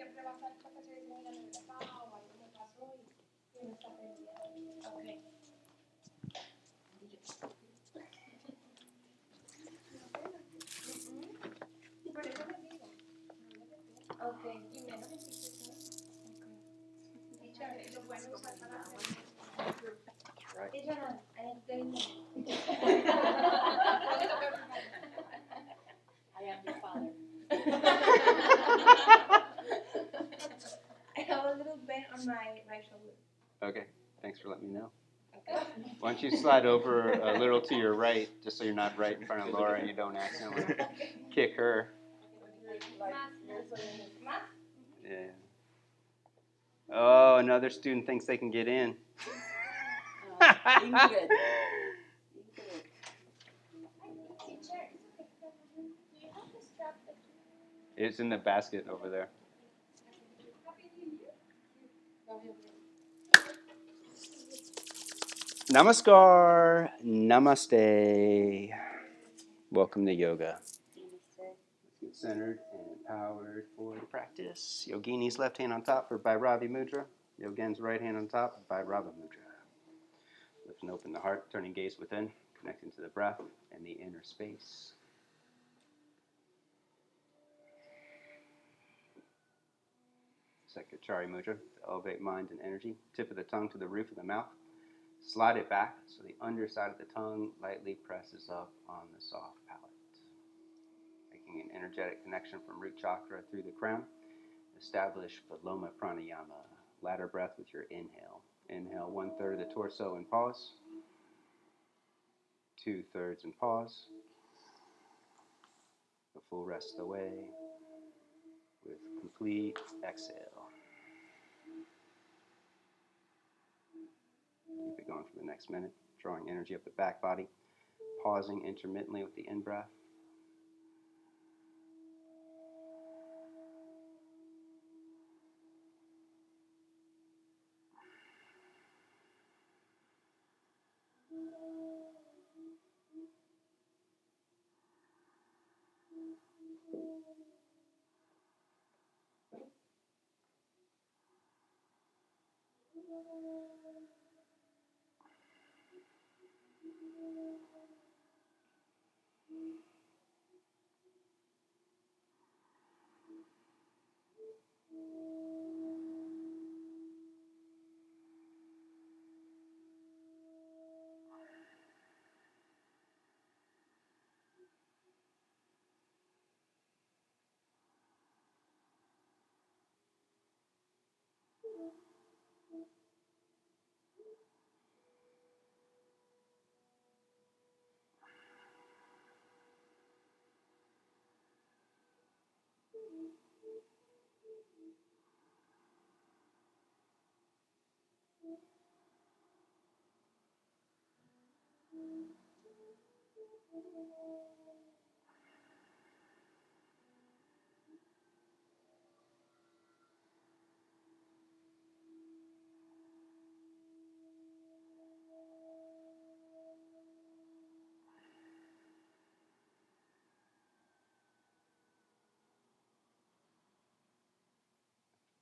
siempre va a estar profesionalizando y regresado, o algo me pasó y uno está pendiente. Okay. Por eso les digo. Okay. Y menos en institución. Okay. Teacher, lo pueden usar para hacer. Teacher, I am doing it. I am your father. I have a little bend on my shoulder. Okay, thanks for letting me know. Okay. Why don't you slide over a little to your right, just so you're not right in front of Laura and you don't accidentally kick her. Yeah. Oh, another student thinks they can get in. Ingrid. It's in the basket over there. Namaskar. Namaste. Welcome to yoga. Let's get centered and empowered for the practice. Yogini's left hand on top for Bhairavi Mudra. Yogen's right hand on top for Bhairava Mudra. Lift and open the heart, turning gaze within, connecting to the breath and the inner space. Sekachari Mudra, to elevate mind and energy. Tip of the tongue to the roof of the mouth. Slide it back so the underside of the tongue lightly presses up on the soft palate. Making an energetic connection from root chakra through the crown. Establish Paloma Pranayama. Ladder breath with your inhale. Inhale 1/3 of the torso and pause. 2/3 and pause. The full rest of the way with complete exhale. Keep it going for the next minute, drawing energy up the back body, pausing intermittently with the in-breath.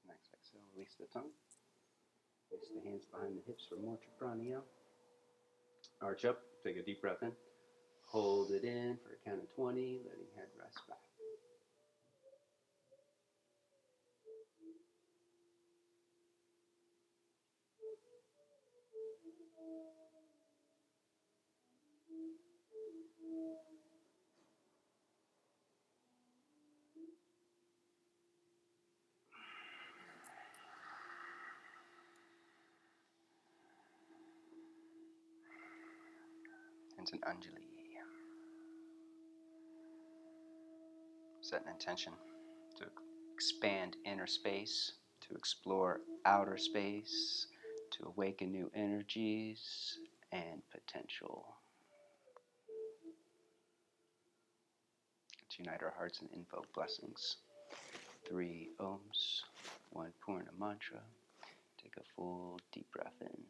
Next exhale, release the tongue. Place the hands behind the hips for more pranayama. Arch up, take a deep breath in. Hold it in for a count of 20, letting head rest back. It's an Anjali. Set an intention to expand inner space, to explore outer space, to awaken new energies and potential. Let's unite our hearts and invoke blessings. 3 ohms, 1 Purna mantra. Take a full deep breath in.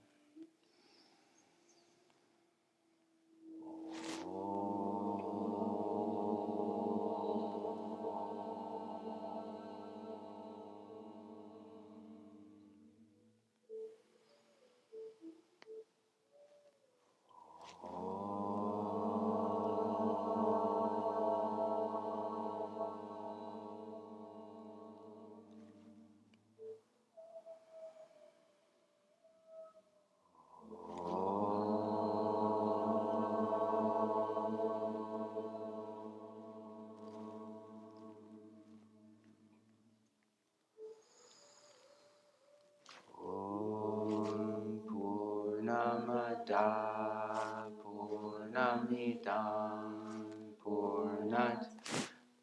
Purnamidam Purnat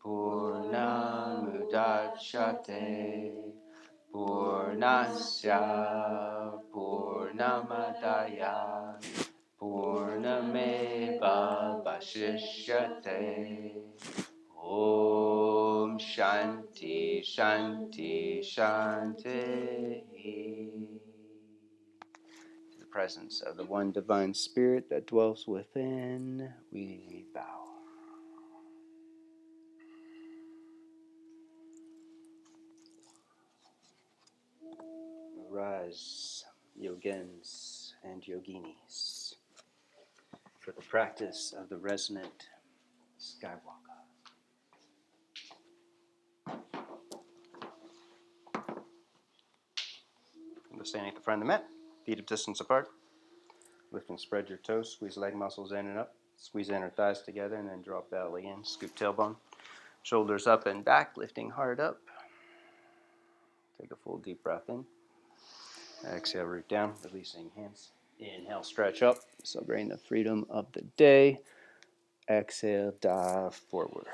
Purnamudachyate Purnasya Purnamadaya Purnameva Vashishyate Om Shanti Shanti Shanti. To the presence of the one divine spirit that dwells within, we bow. Arise, yogins and yoginis, for the practice of the resonant Skywalker. Standing at the front of the mat, feet a distance apart. Lift and spread your toes, squeeze leg muscles in and up. Squeeze inner thighs together and then drop belly in. Scoop tailbone. Shoulders up and back, lifting heart up. Take a full deep breath in. Exhale, root down, releasing hands. Inhale, stretch up, celebrating the freedom of the day. Exhale, dive forward.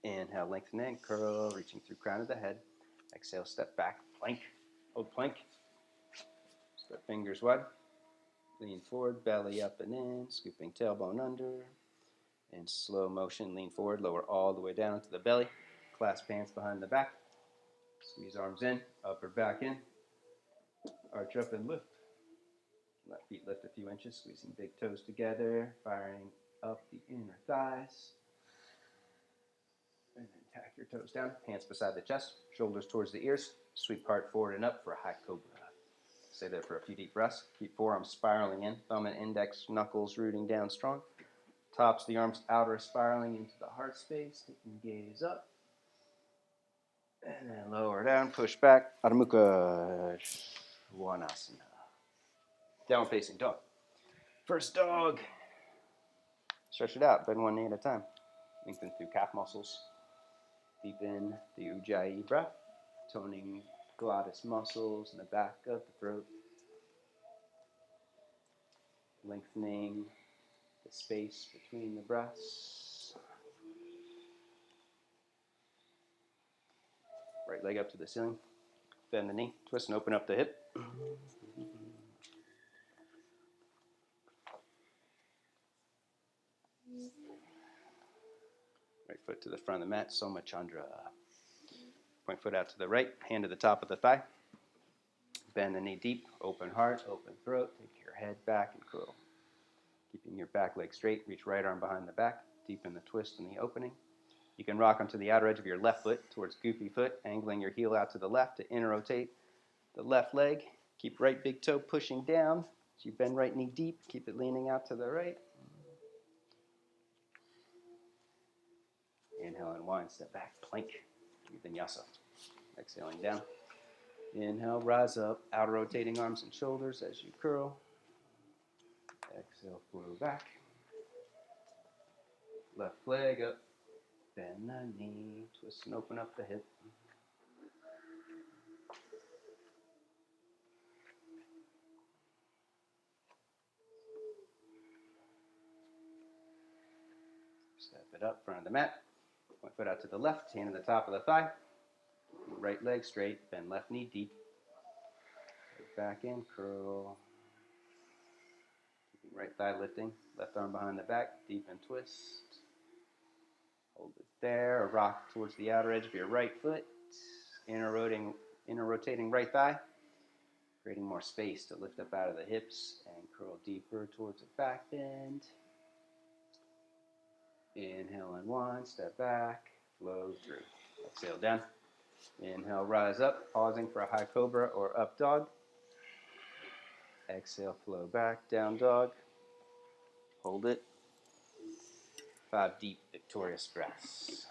Inhale, lengthen and curl, reaching through crown of the head. Exhale, step back, plank. Hold plank. Step fingers wide. Lean forward, belly up and in, scooping tailbone under. In slow motion, lean forward, lower all the way down to the belly. Clasp hands behind the back. Squeeze arms in, upper back in. Arch up and lift. Left feet lift a few inches, squeezing big toes together, firing up the inner thighs. And then tack your toes down, hands beside the chest, shoulders towards the ears. Sweep heart forward and up for a high cobra. Stay there for a few deep breaths. Keep forearms spiraling in, thumb and index knuckles rooting down strong. Tops of the arms outer spiraling into the heart space. Taking gaze up. And then lower down, push back. Adho Mukha Svanasana. Down facing dog. First dog. Stretch it out, bend one knee at a time. Lengthen through calf muscles. Deepen the Ujjayi breath. Toning glottis muscles in the back of the throat. Lengthening the space between the breaths. Right leg up to the ceiling. Bend the knee. Twist and open up the hip. Right foot to the front of the mat. Soma Chandra. Point foot out to the right. Hand to the top of the thigh. Bend the knee deep. Open heart. Open throat. Take your head back and curl. Keeping your back leg straight. Reach right arm behind the back. Deepen the twist in the opening. You can rock onto the outer edge of your left foot towards goofy foot, angling your heel out to the left to inner rotate the left leg. Keep right big toe pushing down. So you bend right knee deep. Keep it leaning out to the right. Inhale, unwind, step back, plank, Vinyasa. Exhaling down. Inhale, rise up, outer rotating arms and shoulders as you curl. Exhale, flow back. Left leg up, bend the knee, twist and open up the hip. Step it up, front of the mat. Point foot out to the left, hand to the top of the thigh. Right leg straight, bend left knee deep. Back in, curl. Keeping right thigh lifting, left arm behind the back, deep and twist. Hold it there, or rock towards the outer edge of your right foot. Inner rotating right thigh. Creating more space to lift up out of the hips and curl deeper towards a back bend. Inhale, unwind, step back, flow through. Exhale down. Inhale, rise up, pausing for a high cobra or up dog. Exhale, flow back, down dog. Hold it. 5 deep, victorious breaths.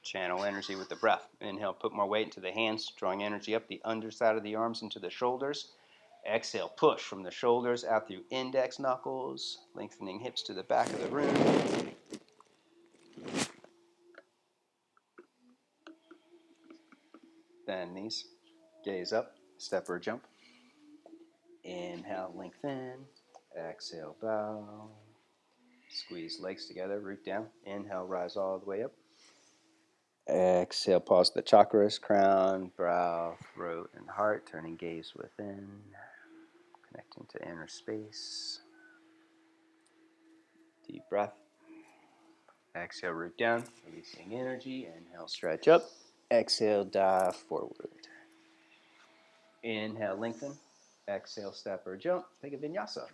Channel energy with the breath. Inhale, put more weight into the hands, drawing energy up the underside of the arms into the shoulders. Exhale, push from the shoulders out through index knuckles, lengthening hips to the back of the room. Bend knees, gaze up, step or jump. Inhale, lengthen. Exhale, bow. Squeeze legs together, root down. Inhale, rise all the way up. Exhale, pause the chakras, crown, brow, throat, and heart. Turning gaze within. Connecting to inner space. Deep breath. Exhale, root down, releasing energy. Inhale, stretch up. Exhale, dive forward. Inhale, lengthen. Exhale, step or jump. Take a vinyasa.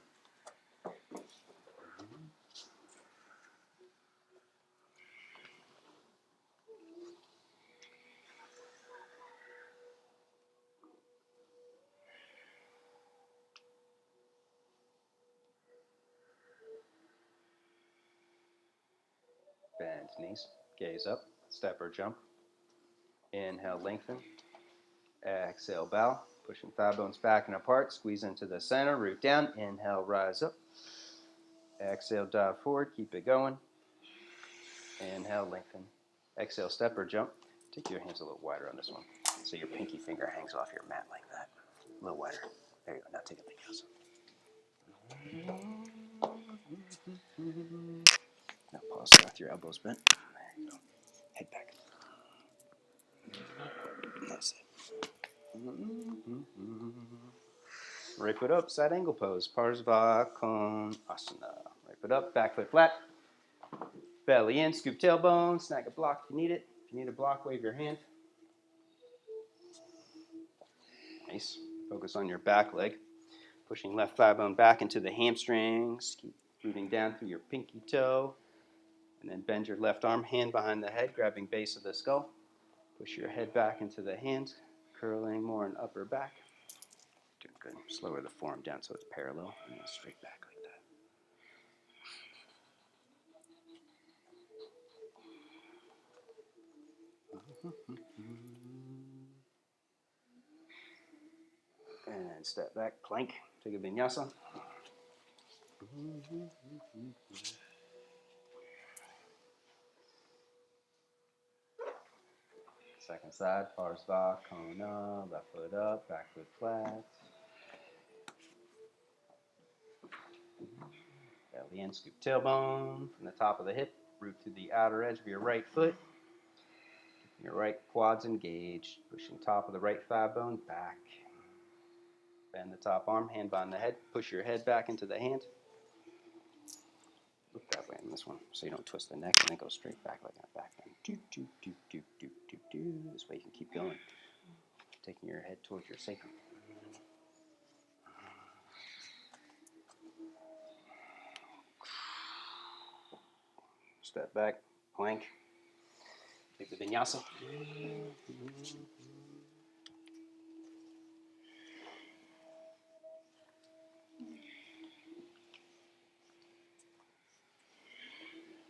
Bend knees. Gaze up. Step or jump. Inhale, lengthen. Exhale, bow. Pushing thigh bones back and apart. Squeeze into the center. Root down. Inhale, rise up. Exhale, dive forward. Keep it going. Inhale, lengthen. Exhale, step or jump. Take your hands a little wider on this one, so your pinky finger hangs off your mat like that. A little wider. There you go. Now take a vinyasa. Now pause with your elbows bent. There you go. Head back. That's it. Right foot up, side angle pose. Parsvakonasana. Right foot up, back foot flat. Belly in, scoop tailbone. Snag a block if you need it. If you need a block, wave your hand. Nice. Focus on your back leg. Pushing left thigh bone back into the hamstrings. Keep rooting down through your pinky toe. And then bend your left arm, hand behind the head, grabbing base of the skull. Push your head back into the hands, curling more in upper back. Doing good. Slower the form down so it's parallel, and then straight back like that. And then step back, plank. Take a vinyasa. Second side, Parsvakonasana. Left foot up, back foot flat. Belly in, scoop tailbone from the top of the hip. Root to the outer edge of your right foot. Your right quads engaged. Pushing top of the right thigh bone back. Bend the top arm, hand behind the head. Push your head back into the hand. Look that way on this one, so you don't twist the neck and then go straight back like that. Back bend. Do, do, do, do, do, do, do. This way you can keep going. Taking your head towards your sacrum. Step back, plank. Take the vinyasa.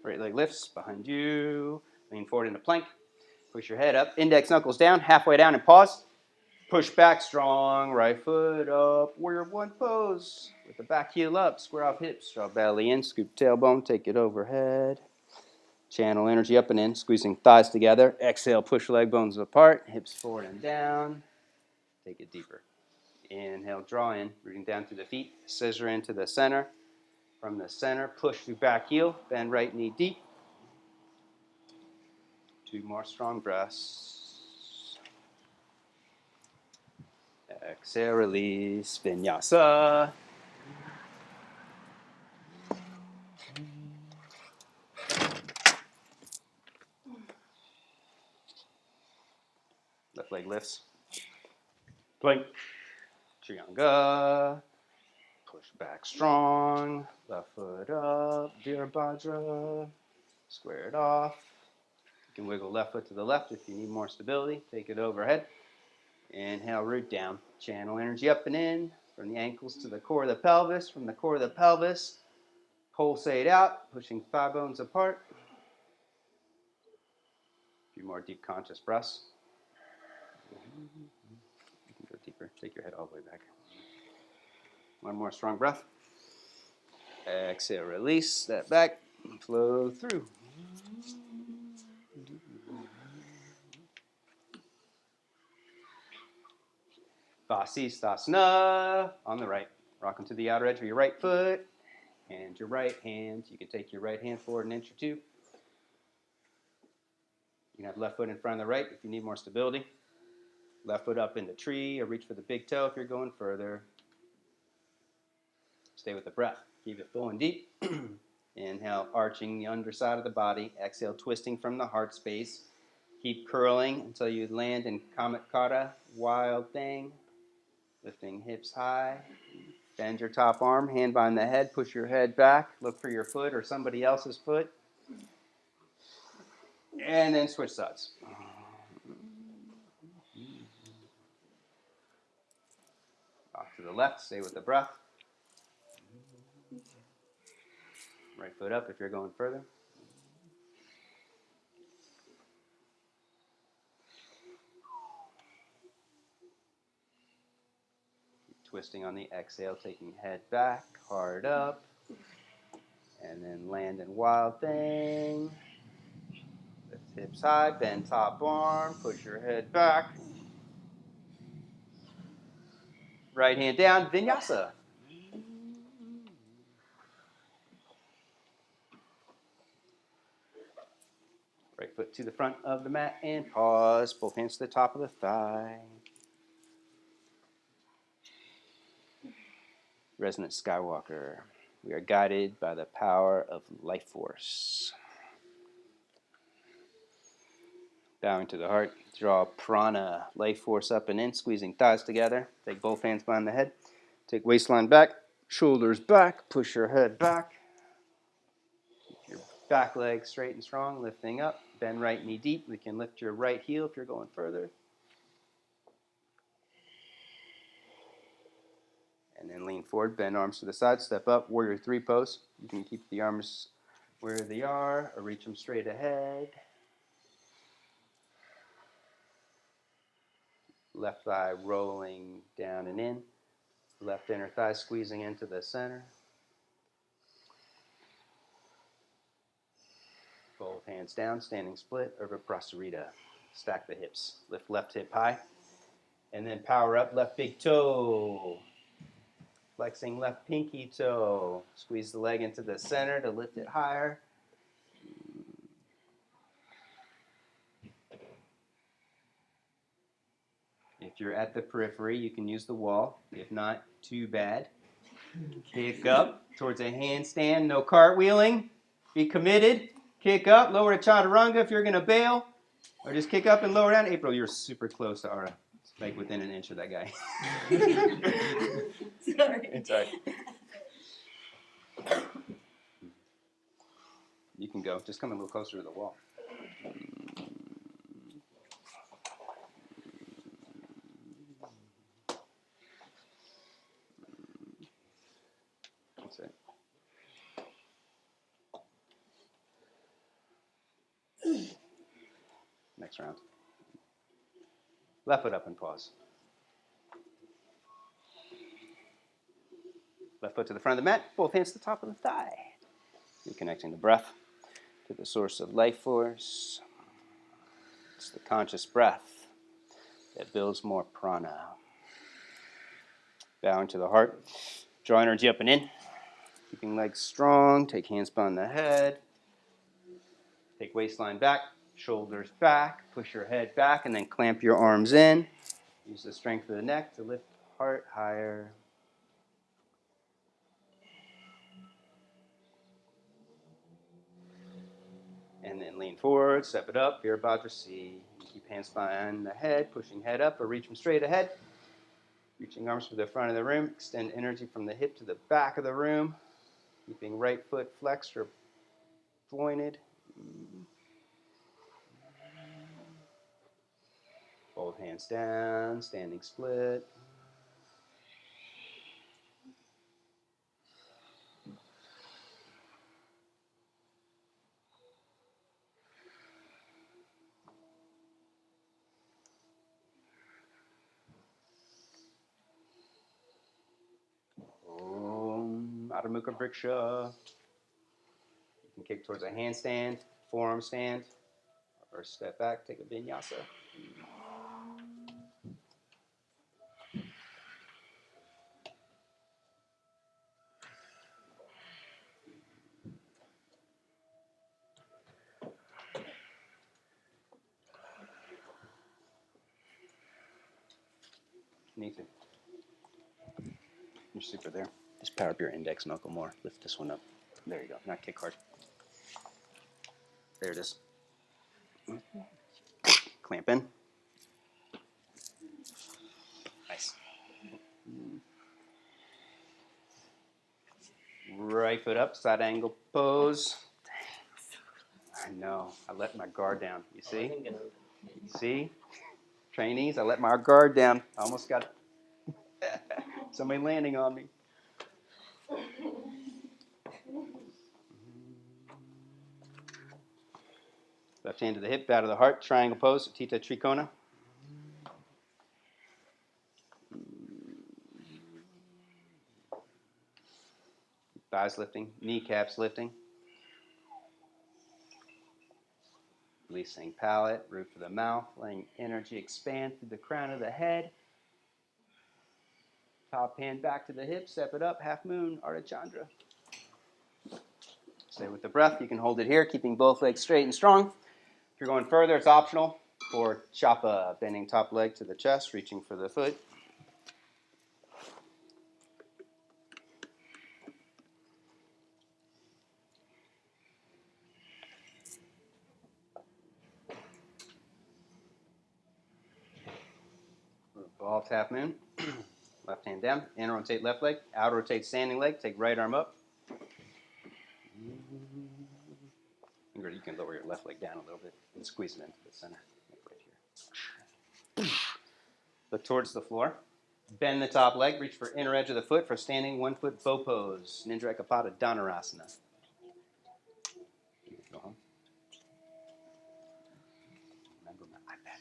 Right leg lifts behind you. Lean forward into plank. Push your head up. Index knuckles down. Halfway down and pause. Push back strong. Right foot up. Warrior one pose. With the back heel up. Square off hips. Draw belly in. Scoop tailbone. Take it overhead. Channel energy up and in. Squeezing thighs together. Exhale. Push leg bones apart. Hips forward and down. Take it deeper. Inhale. Draw in. Rooting down through the feet. Scissor into the center. From the center, push through back heel, bend right knee deep. 2 more strong breaths. Exhale, release, vinyasa. Left leg lifts. Plank. Trianga. Push back strong. Left foot up. Virabhadra. Square it off. You can wiggle left foot to the left if you need more stability. Take it overhead. Inhale, root down. Channel energy up and in. From the ankles to the core of the pelvis. From the core of the pelvis, pulsate out. Pushing thigh bones apart. A few more deep conscious breaths. You can go deeper. Take your head all the way back. One more strong breath. Exhale, release. Step back. Flow through. Vasisthasana on the right. Rocking to the outer edge of your right foot and your right hand. You can take your right hand forward an inch or two. You can have left foot in front of the right if you need more stability. Left foot up in the tree or reach for the big toe if you're going further. Stay with the breath. Keep it full and deep. Inhale, arching the underside of the body. Exhale, twisting from the heart space. Keep curling until you land in Comet Kata, wild thing. Lifting hips high. Bend your top arm, hand behind the head, push your head back. Look for your foot or somebody else's foot. And then switch sides. Off to the left, stay with the breath. Right foot up if you're going further. Keep twisting on the exhale, taking head back, heart up. And then land in wild thing. Lift hips high, bend top arm, push your head back. Right hand down, Vinyasa. Right foot to the front of the mat and pause. Both hands to the top of the thigh. Resonant Skywalker. We are guided by the power of life force. Bowing to the heart. Draw prana, life force up and in, squeezing thighs together. Take both hands behind the head. Take waistline back, shoulders back, push your head back. Keep your back leg straight and strong, lifting up. Bend right knee deep. We can lift your right heel if you're going further. And then lean forward, bend arms to the side, step up, warrior three pose. You can keep the arms where they are or reach them straight ahead. Left thigh rolling down and in. Left inner thigh squeezing into the center. Both hands down, standing split, Urdhva Prasarita. Stack the hips. Lift left hip high. And then power up, left big toe. Flexing left pinky toe. Squeeze the leg into the center to lift it higher. If you're at the periphery, you can use the wall. If not, too bad. Kick up towards a handstand. No cartwheeling. Be committed. Kick up. Lower to chaturanga if you're going to bail. Or just kick up and lower down. April, you're super close to Ara. It's like within an inch of that guy. Sorry. It's all right. You can go. Just come a little closer to the wall. That's it. Next round. Left foot up and pause. Left foot to the front of the mat, both hands to the top of the thigh. Reconnecting the breath to the source of life force. It's the conscious breath that builds more prana. Bowing to the heart. Draw energy up and in. Keeping legs strong. Take hands behind the head. Take waistline back, shoulders back. Push your head back and then clamp your arms in. Use the strength of the neck to lift heart higher. And then lean forward, step it up, Virabhadrasana. Keep hands behind the head, pushing head up or reach them straight ahead. Reaching arms to the front of the room, extend energy from the hip to the back of the room. Keeping right foot flexed or pointed. Both hands down, standing split. Adho Mukha Vriksha. You can kick towards a handstand, forearm stand, or step back, take a vinyasa. Need to. You're super there. Just power up your index knuckle more. Lift this one up. There you go. Not kick hard. There it is. Clamp in. Nice. Right foot up, side angle pose. I know. I let my guard down. You see? See? Trainees, I let my guard down. I almost got somebody landing on me. Left hand to the hip, bow to the heart, triangle pose, Tita Trikona. Thighs lifting, kneecaps lifting. Releasing palate, roof of the mouth, letting energy expand through the crown of the head. Top hand back to the hip, step it up, half moon, Ardha Chandra. Stay with the breath. You can hold it here, keeping both legs straight and strong. If you're going further, it's optional for Chapa, bending top leg to the chest, reaching for the foot. Revolve half moon. Left hand down. In rotate left leg. Out rotate standing leg. Take right arm up. You can lower your left leg down a little bit and squeeze it into the center. Right here. Look towards the floor. Bend the top leg. Reach for inner edge of the foot for standing 1 foot bow pose. Nindra Ekapada Dhanurasana. Go home. Remember my iPad.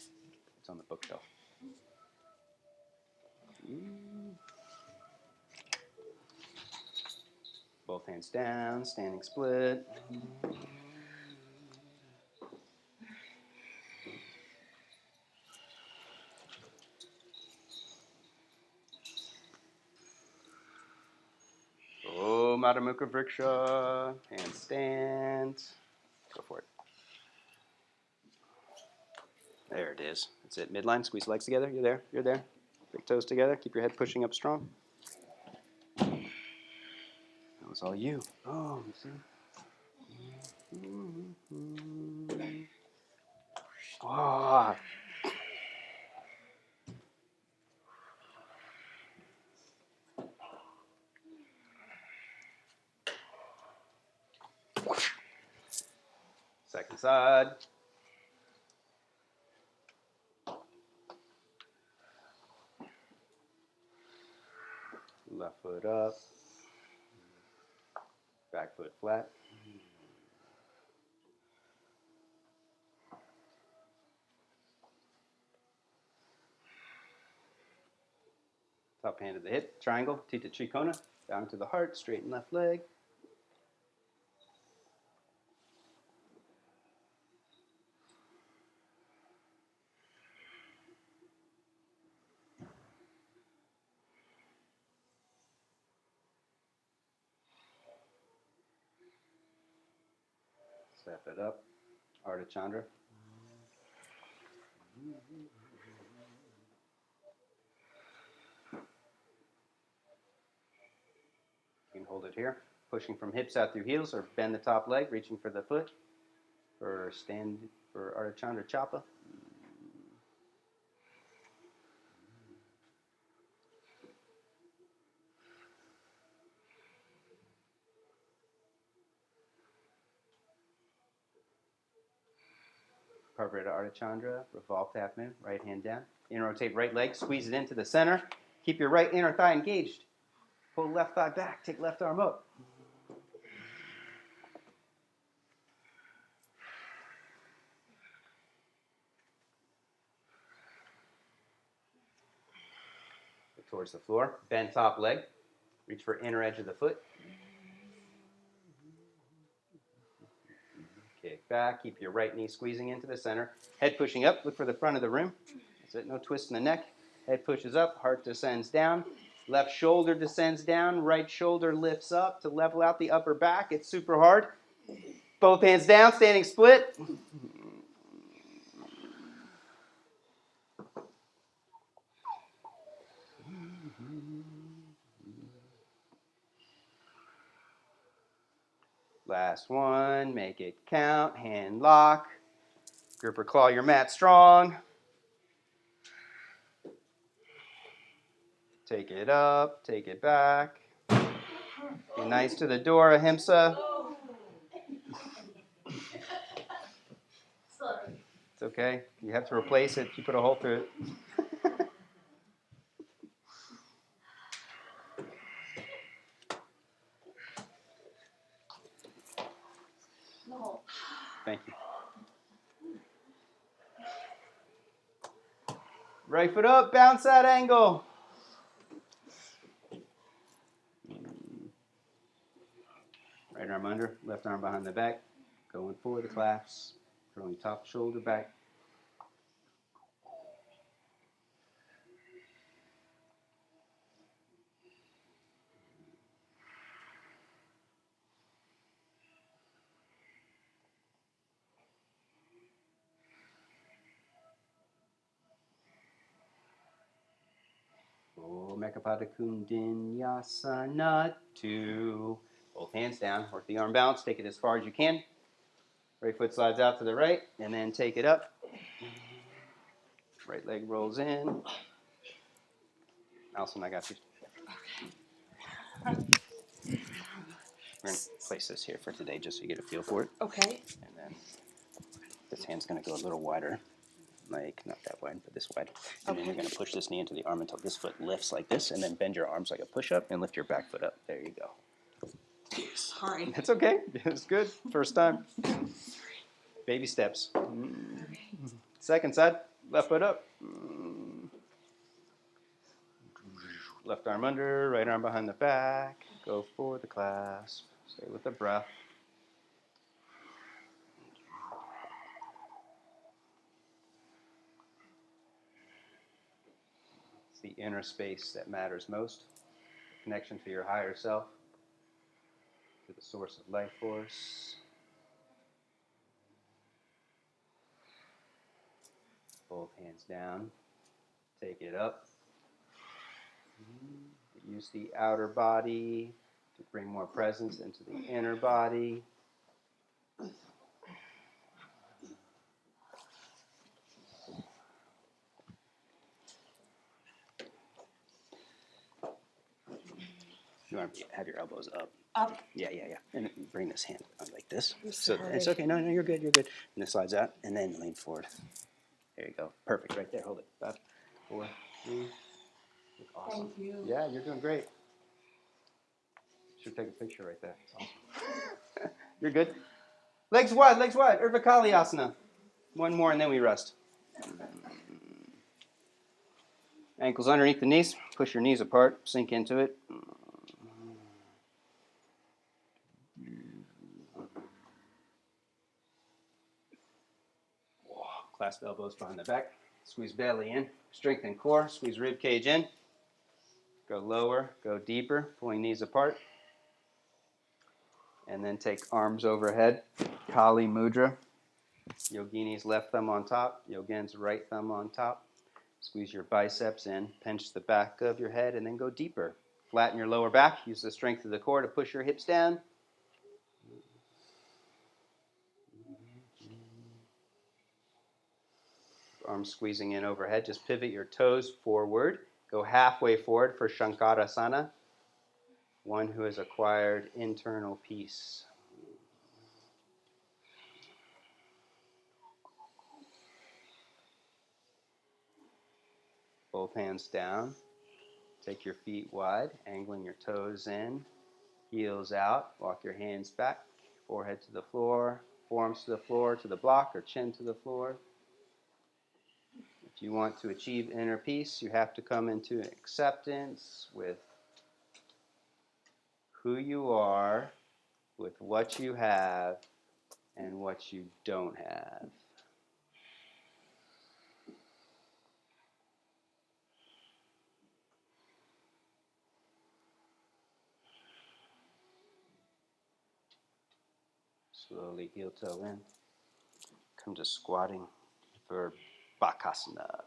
It's on the bookshelf. Both hands down, standing split. Oh, Madha Mukha Vriksha. Handstand. Go for it. There it is. That's it. Midline. Squeeze legs together. You're there. You're there. Big toes together. Keep your head pushing up strong. That was all you. Oh, you see? Oh. Second side. Left foot up. Back foot flat. Top hand to the hip, triangle, Tita Trikona, down to the heart, straighten left leg. Step it up, Ardha Chandra. You can hold it here, pushing from hips out through heels, or bend the top leg, reaching for the foot, for Ardha Chandra Chapa. Parvrita Ardha Chandra, revolve half moon, right hand down. In rotate right leg, squeeze it into the center. Keep your right inner thigh engaged. Pull left thigh back, take left arm up. Look towards the floor, bend top leg, reach for inner edge of the foot. Kick back, keep your right knee squeezing into the center. Head pushing up, look for the front of the room. That's it, no twist in the neck. Head pushes up, heart descends down. Left shoulder descends down, right shoulder lifts up to level out the upper back. It's super hard. Both hands down, standing split. Last one. Make it count. Hand lock. Grip or claw your mat strong. Take it up. Take it back. Be nice to the door, ahimsa. It's okay. You have to replace it if you put a hole through it. Thank you. Right foot up, bounce that angle. Right arm under, left arm behind the back. Going for the claps. Throwing top shoulder back. Mekapada Vinyasa 2. Both hands down. Work the arm balance. Take it as far as you can. Right foot slides out to the right, and then take it up. Right leg rolls in. Allison, I got you. We're going to place this here for today just so you get a feel for it. Okay. And then this hand's going to go a little wider. Like, not that wide, but this wide. And then you're going to push this knee into the arm until this foot lifts like this, and then bend your arms like a push-up and lift your back foot up. There you go. Sorry. It's okay. It's good. First time. Baby steps. Second side. Left foot up. Left arm under, right arm behind the back. Go for the clasp. Stay with the breath. It's the inner space that matters most. Connection to your higher self, to the source of life force. Both hands down. Take it up. Use the outer body to bring more presence into the inner body. You want to have your elbows up. Up. Yeah. And bring this hand like this. I'm So sorry. it's okay. No, you're good. And it slides out, and then lean forward. There you go. Perfect. Right there. Hold it. 5, 4, 3. Awesome. Thank you. Yeah, you're doing great. Should take a picture right there. It's awesome. You're good. Legs wide. Urvakalayasana. One more, and then we rest. Ankles underneath the knees. Push your knees apart. Sink into it. Clasp elbows behind the back. Squeeze belly in. Strengthen core. Squeeze rib cage in. Go lower. Go deeper. Pulling knees apart. And then take arms overhead. Kali Mudra. Yogini's left thumb on top. Yogen's right thumb on top. Squeeze your biceps in. Pinch the back of your head and then go deeper. Flatten your lower back. Use the strength of the core to push your hips down. Arms squeezing in overhead. Just pivot your toes forward. Go halfway forward for Shankarasana. One who has acquired internal peace. Both hands down. Take your feet wide, angling your toes in. Heels out. Walk your hands back. Forehead to the floor. Forearms to the floor, to the block, or chin to the floor. If you want to achieve inner peace, you have to come into acceptance with who you are, with what you have, and what you don't have. Slowly heel toe in. Come to squatting for Bakasana.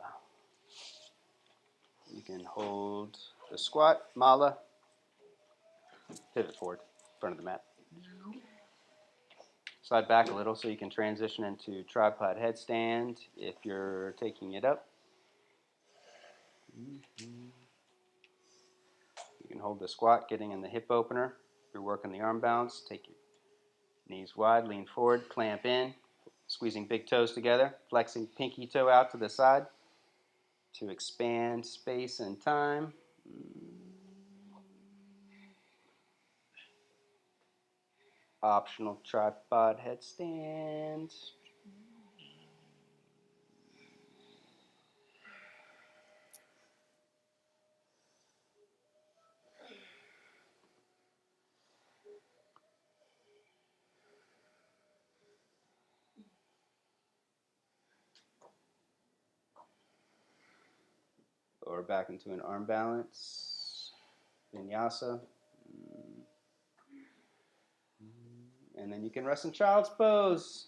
You can hold the squat, mala. Pivot forward, front of the mat. Slide back a little so you can transition into tripod headstand if you're taking it up. You can hold the squat, getting in the hip opener. If you're working the arm balance, take your knees wide, lean forward, clamp in, squeezing big toes together, flexing pinky toe out to the side to expand space and time. Optional tripod headstand. Lower back into an arm balance. Vinyasa. And then you can rest in child's pose.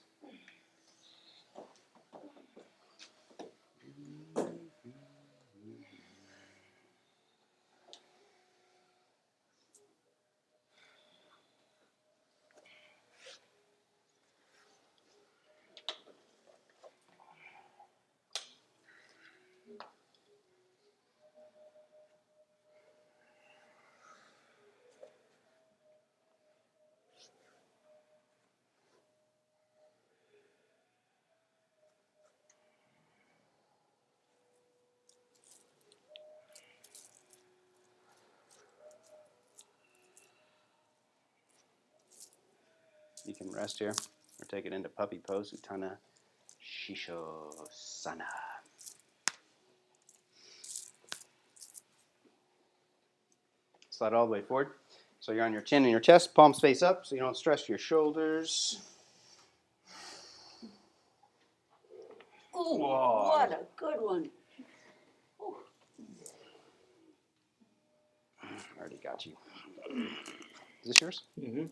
You can rest here or take it into puppy pose, Uttana Ustrasana. Slide all the way forward. So you're on your chin and your chest, palms face up so you don't stress your shoulders. Oh, what a good one. Already got you. Is this yours? Mm-hmm.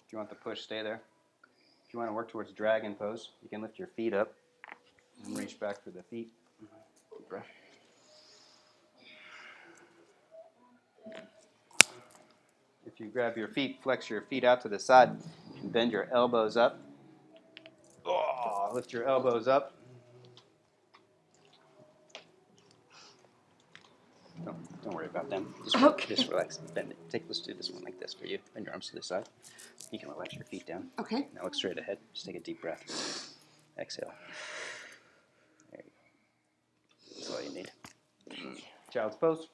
If you want the push, stay there. If you want to work towards dragon pose, you can lift your feet up and reach back for the feet. Deep breath. If you grab your feet, flex your feet out to the side, and bend your elbows up. Oh, lift your elbows up. Don't worry about them. Just relax. Bend it. Let's do this one like this for you. Bend your arms to the side. You can relax your feet down. Okay. Now look straight ahead. Just take a deep breath. Exhale. There you go. That's all you need. Child's pose.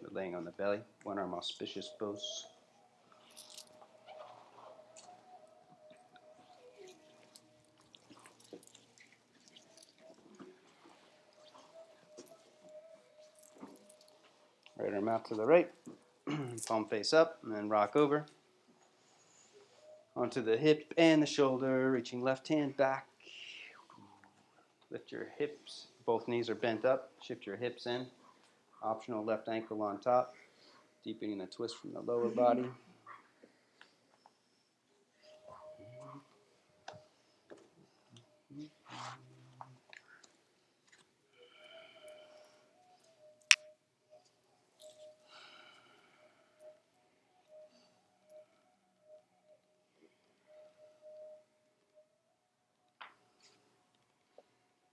We're laying on the belly, one arm auspicious pose. Right arm out to the right, palm face up, and then rock over. Onto the hip and the shoulder, reaching left hand back. Lift your hips, both knees are bent up. Shift your hips in. Optional left ankle on top, deepening the twist from the lower body.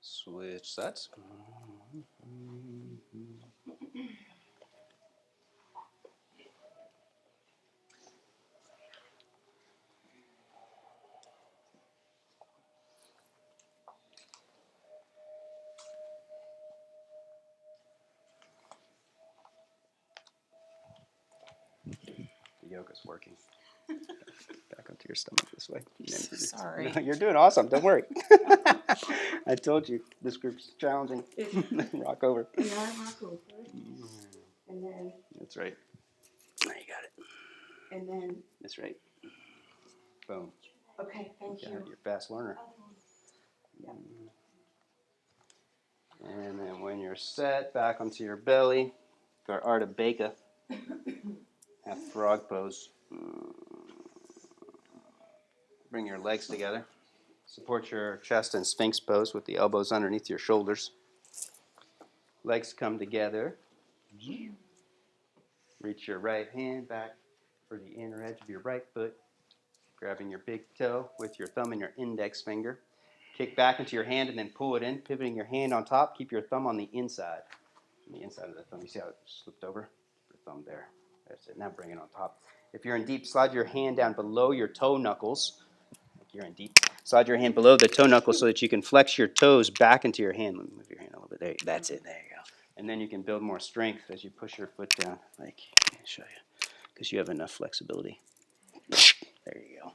Switch sides. The yoga's working. Back onto your stomach this way. Sorry. No, you're doing awesome. Don't worry. I told you this group's challenging. Rock over. And then I rock over. And then. That's right. Now you got it. And then. That's right. Boom. Okay, thank you. You're a fast learner. Yeah. And then when you're set, back onto your belly for Ardha Beka, half frog pose. Bring your legs together. Support your chest in Sphinx pose with the elbows underneath your shoulders. Legs come together. Reach your right hand back for the inner edge of your right foot. Grabbing your big toe with your thumb and your index finger. Kick back into your hand and then pull it in, pivoting your hand on top. Keep your thumb on the inside. On the inside of the thumb. You see how it slipped over? Your thumb there. That's it. Now bring it on top. If you're in deep, slide your hand down below your toe knuckles. Like you're in deep. Slide your hand below the toe knuckles so that you can flex your toes back into your hand. Let me move your hand a little bit. There. That's it. There you go. And then you can build more strength as you push your foot down. Like, let me show you. Because you have enough flexibility. There you go.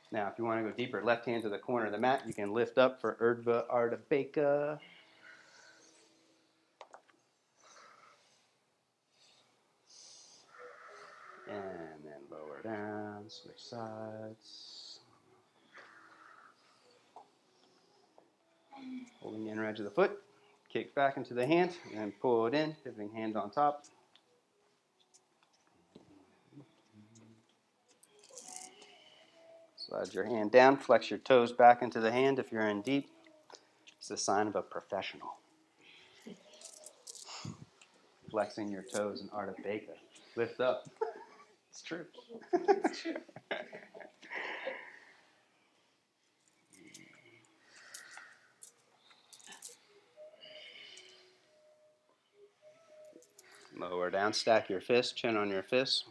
Now, if you want to go deeper, left hand to the corner of the mat, you can lift up for Ardha Beka. And then lower down, switch sides. Holding the inner edge of the foot. Kick back into the hand, and then pull it in, pivoting hand on top. Slide your hand down, flex your toes back into the hand if you're in deep. It's a sign of a professional. Flexing your toes in Ardha Beka. Lift up. It's true. It's true. Lower down, stack your fist, chin on your fist.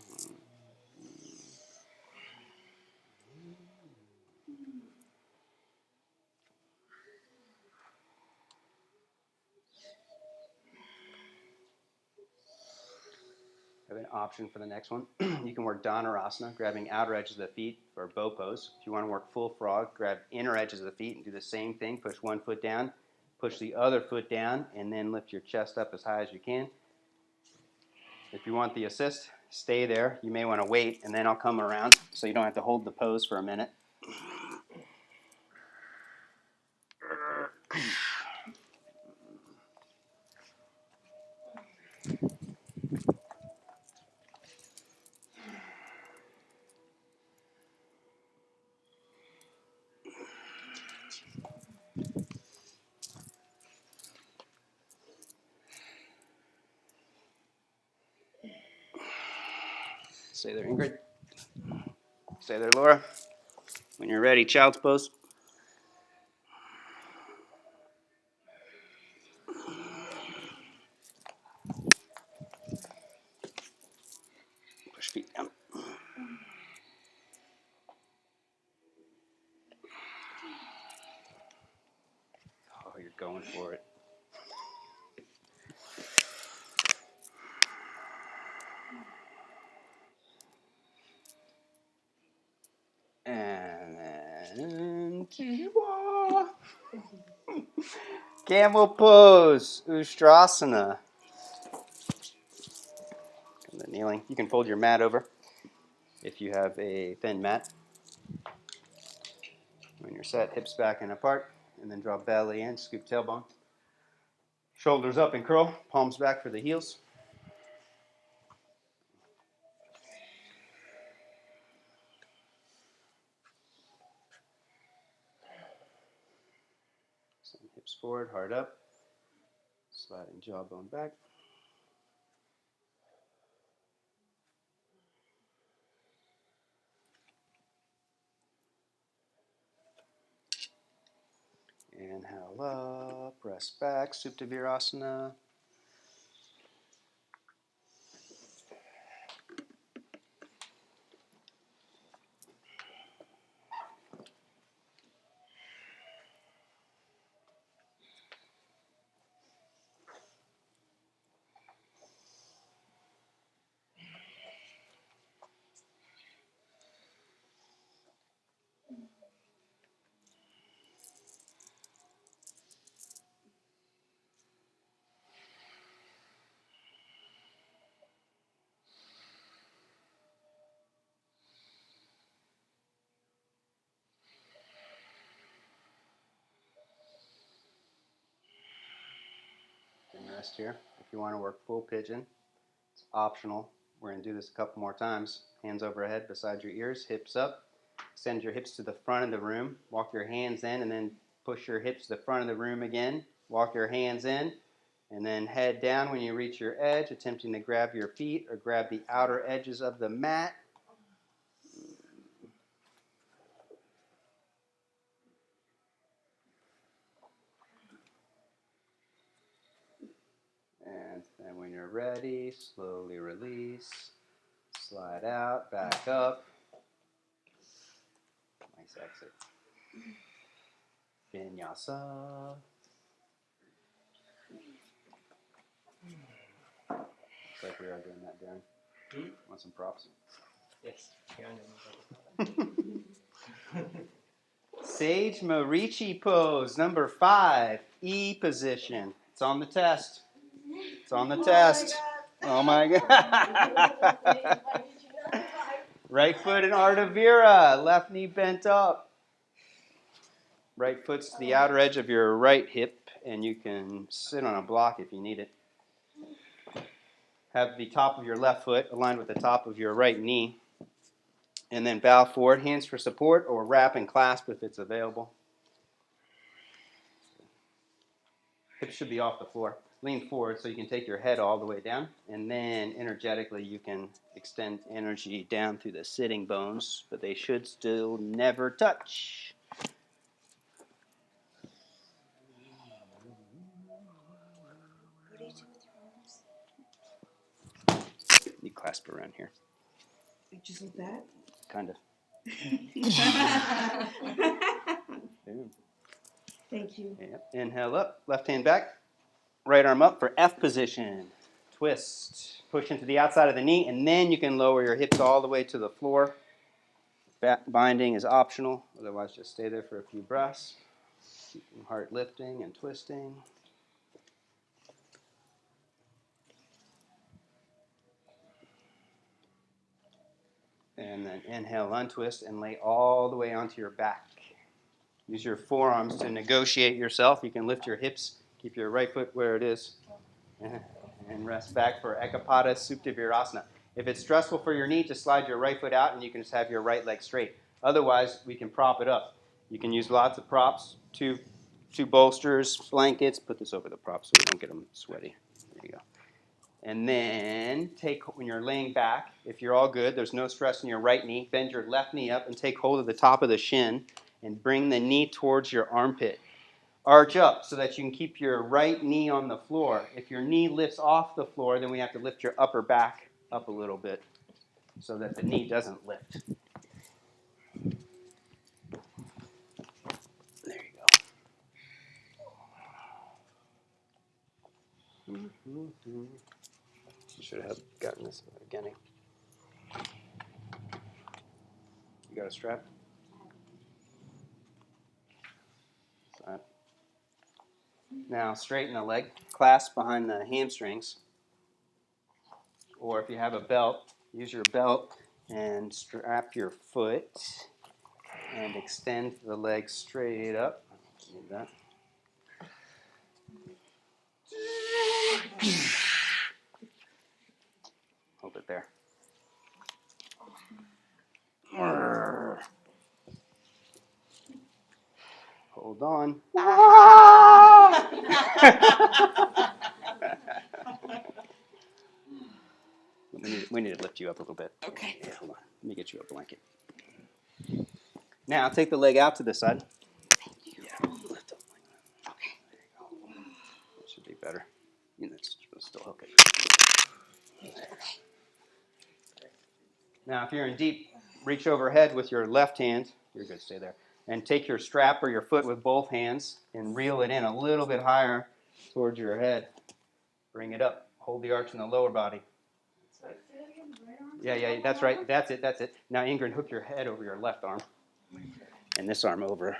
I have an option for the next one. You can work Dhanurasana, grabbing outer edges of the feet for bow pose. If you want to work full frog, grab inner edges of the feet and do the same thing. Push one foot down, push the other foot down, and then lift your chest up as high as you can. If you want the assist, stay there. You may want to wait, and then I'll come around so you don't have to hold the pose for a minute. Stay there, Ingrid. Stay there, Laura. When you're ready, child's pose. Push feet down. Oh, you're going for it. And then Jiva. Camel pose, Ustrasana. And the kneeling. You can fold your mat over if you have a thin mat. When you're set, hips back and apart, and then draw belly in, scoop tailbone. Shoulders up and curl, palms back for the heels. Send hips forward, heart up. Sliding jawbone back. Inhale up, rest back, Supta Virasana. Rest here. If you want to work full pigeon, it's optional. We're going to do this a couple more times. Hands overhead beside your ears, hips up. Extend your hips to the front of the room. Walk your hands in and then push your hips to the front of the room again. Walk your hands in and then head down when you reach your edge, attempting to grab your feet or grab the outer edges of the mat. And then when you're ready, slowly release. Slide out, back up. Nice exit. Vinyasa. Looks like we are doing that, Darren. Want some props? Yes. Sage Marichi pose, number 5, E position. It's on the test. It's on the test. Oh my God. Right foot in Ardha, left knee bent up. Right foot's to the outer edge of your right hip, and you can sit on a block if you need it. Have the top of your left foot aligned with the top of your right knee. And then bow forward, hands for support, or wrap and clasp if it's available. Hips should be off the floor. Lean forward so you can take your head all the way down. And then energetically you can extend energy down through the sitting bones, but they should still never touch. What do you do with your arms? You clasp around here. Just like that? Kind of. Boom. Thank you. Yep. Inhale up, left hand back, right arm up for F position. Twist. Push into the outside of the knee, and then you can lower your hips all the way to the floor. Back binding is optional, otherwise just stay there for a few breaths. Keep your heart lifting and twisting. And then inhale, untwist, and lay all the way onto your back. Use your forearms to negotiate yourself. You can lift your hips, keep your right foot where it is, and rest back for Ekapada Supta Virasana. If it's stressful for your knee, just slide your right foot out, and you can just have your right leg straight. Otherwise, we can prop it up. You can use lots of props, two bolsters, blankets. Put this over the props so we don't get them sweaty. There you go. And then when you're laying back, if you're all good, there's no stress in your right knee, bend your left knee up and take hold of the top of the shin and bring the knee towards your armpit. Arch up so that you can keep your right knee on the floor. If your knee lifts off the floor, then we have to lift your upper back up a little bit so that the knee doesn't lift. There you go. You should have gotten this at the beginning. You got a strap? Now straighten the leg, clasp behind the hamstrings. Or if you have a belt, use your belt and strap your foot and extend the leg straight up. Need that. Hold it there. Hold on. We need to lift you up a little bit. Okay. Yeah, hold on. Let me get you a blanket. Now take the leg out to the side. Yeah, lift up like that. Okay. There you go. That should be better. It's still okay. Now, if you're in deep, reach overhead with your left hand. You're good. Stay there. And take your strap or your foot with both hands and reel it in a little bit higher towards your head. Bring it up. Hold the arch in the lower body. Yeah, that's right. That's it. Now, Ingrid, hook your head over your left arm. And this arm over.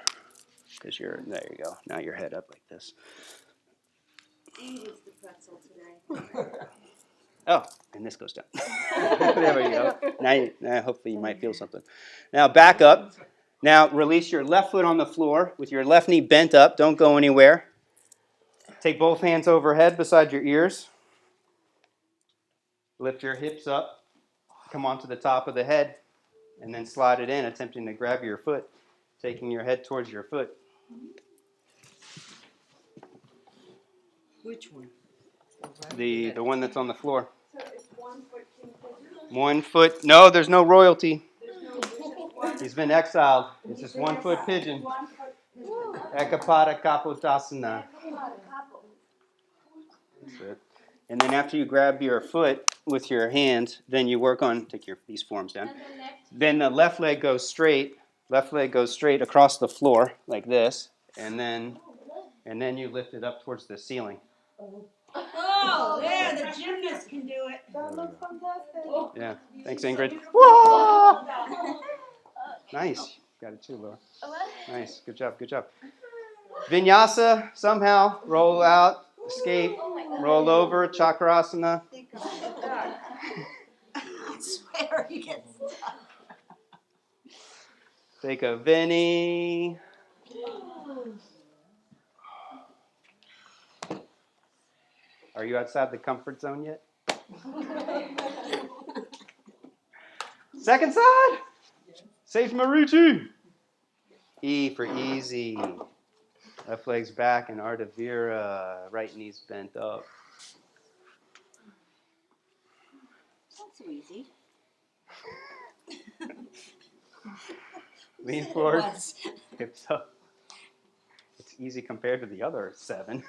Because there you go. Now your head up like this. He was the pretzel today. Oh, and this goes down. There we go. Now hopefully you might feel something. Now back up. Now release your left foot on the floor with your left knee bent up. Don't go anywhere. Take both hands overhead beside your ears. Lift your hips up. Come onto the top of the head. And then slide it in, attempting to grab your foot. Taking your head towards your foot. Which one? The one that's on the floor. So it's 1 foot king pigeon? 1 foot. No, there's no royalty. There's no one. He's been exiled. It's just 1 foot pigeon. 1 foot pigeon. Ekapada Kapotasana. That's it. And then after you grab your foot with your hand, then you work on, take these forms down. And the left. Then the left leg goes straight. Left leg goes straight across the floor like this. And then you lift it up towards the ceiling. Oh, there, the gymnast can do it. That looks fantastic. Yeah. Thanks, Ingrid. Whoa! Nice. Got it too, Laura. Nice. Good job. Good job. Vinyasa, somehow. Roll out. Escape. Roll over. Chakrasana. I swear he gets stuck. Take a Vinny. Are you outside the comfort zone yet? Second side. Safe Maruti. E for easy. Left leg's back and Ardhavira. Right knee's bent up. Not so easy. Lean forward. It was. Hips up. It's easy compared to the other 7.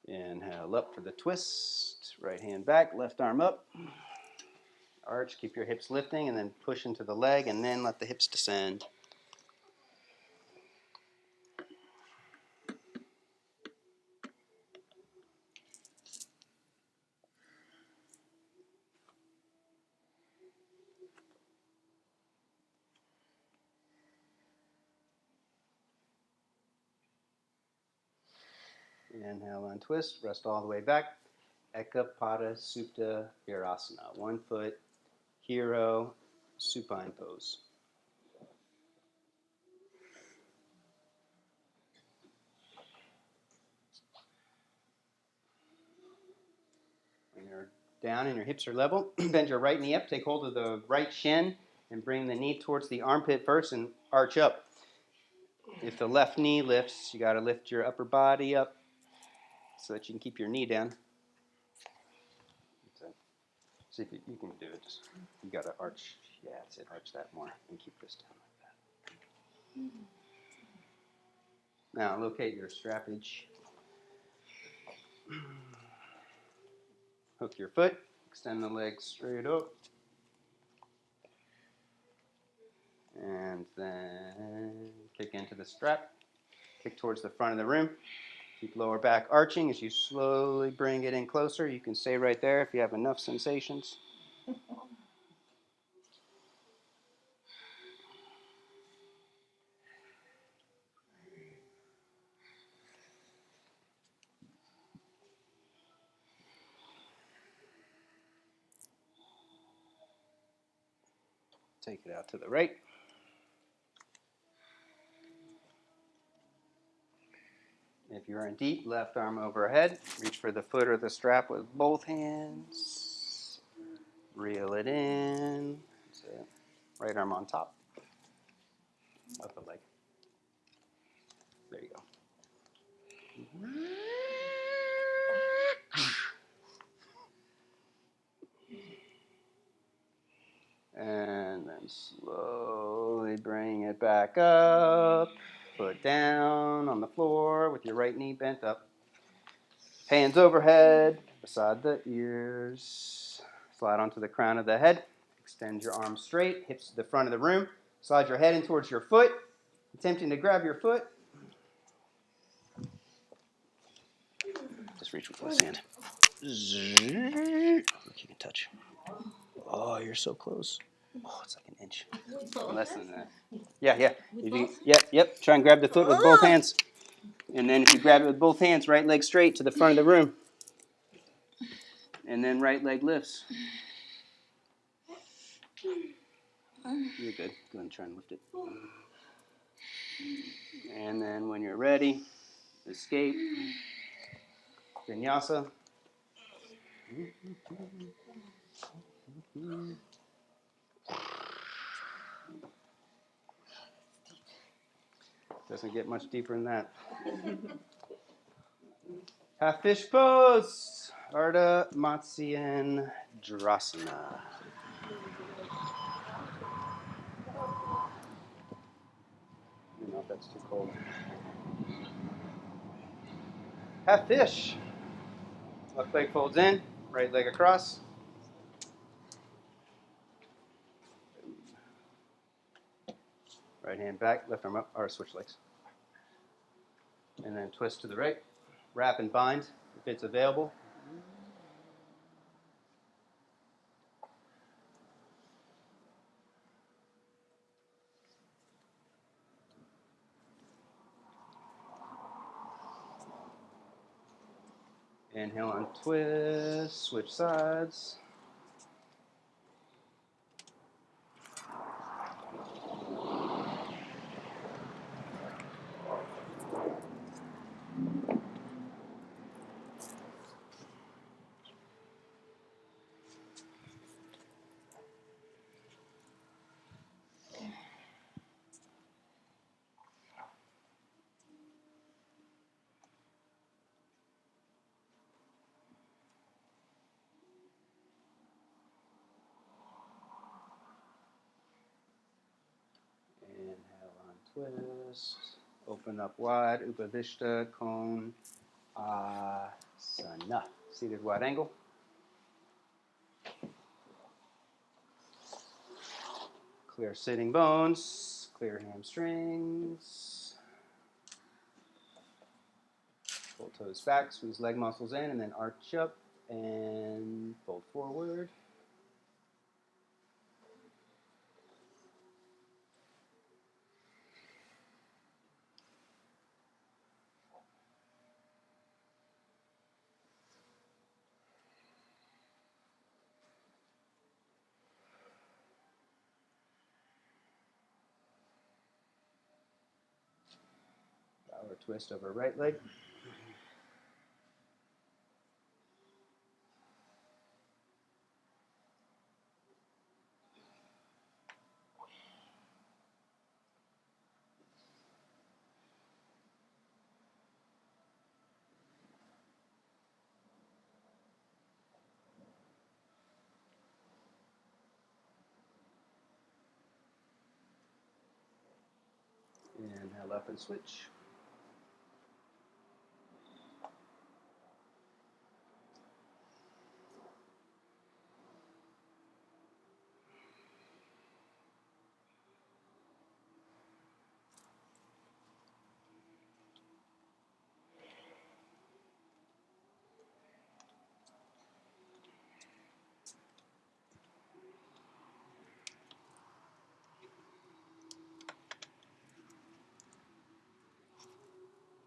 Inhale up for the twist. Right hand back, left arm up. Arch, keep your hips lifting, and then push into the leg, and then let the hips descend. Inhale, untwist, rest all the way back. Ekapada Supta Virasana. 1 foot, hero, supine pose. When you're down and your hips are level, bend your right knee up, take hold of the right shin, and bring the knee towards the armpit first and arch up. If the left knee lifts, you got to lift your upper body up so that you can keep your knee down. See if you can do it. Just, you got to arch. Yeah, that's it. Arch that more and keep this down like that. Now locate your strappage. Hook your foot. Extend the legs straight up. And then kick into the strap. Kick towards the front of the room. Keep lower back arching as you slowly bring it in closer. You can stay right there if you have enough sensations. Take it out to the right. If you're in deep, left arm overhead, reach for the foot or the strap with both hands. Reel it in. That's it. Right arm on top of the leg. There you go. And then slowly bring it back up. Foot down on the floor with your right knee bent up. Hands overhead, beside the ears. Slide onto the crown of the head. Extend your arms straight, hips to the front of the room. Slide your head in towards your foot. Attempting to grab your foot. Just reach with this hand. You can touch. Oh, you're so close. Oh, it's like an inch. Less than that. Yeah. Yep. Try and grab the foot with both hands. And then if you grab it with both hands, right leg straight to the front of the room. And then right leg lifts. You're good. Go ahead and try and lift it. And then when you're ready, escape. Vinyasa. Doesn't get much deeper than that. Half fish pose. Ardha Matsyen Drasana. I don't know if that's too cold. Half fish. Left leg folds in, right leg across. Right hand back, left arm up, or switch legs. And then twist to the right. Wrap and bind if it's available. Inhale on twist, switch sides. Inhale on twist. Open up wide, Upavishta, Cone, Asana. Seated wide angle. Clear sitting bones, clear hamstrings. Pull toes back, squeeze leg muscles in, and then arch up and fold forward. Power twist over right leg. Inhale up and switch.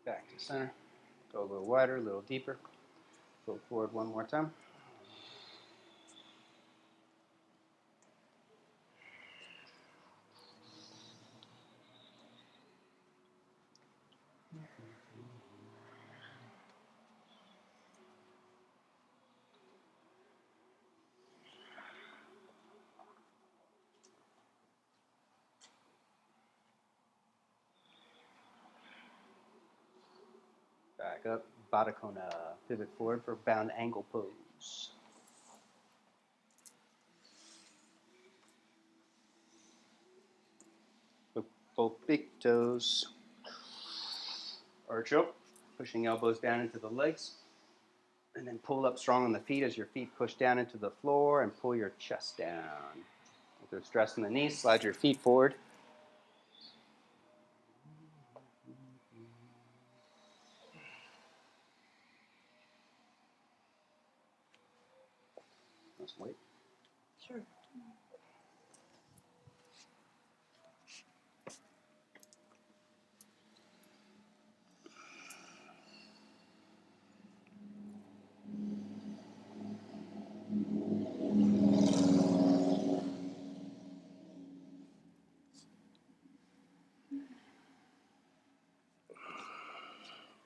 Back to center. Go a little wider, a little deeper. Fold forward one more time. Back up, Baddha Kona. Pivot forward for bound angle pose. Look both big toes. Arch up, pushing elbows down into the legs. And then pull up strong on the feet as your feet push down into the floor and pull your chest down. If there's stress in the knees, slide your feet forward. Let's wait. Sure.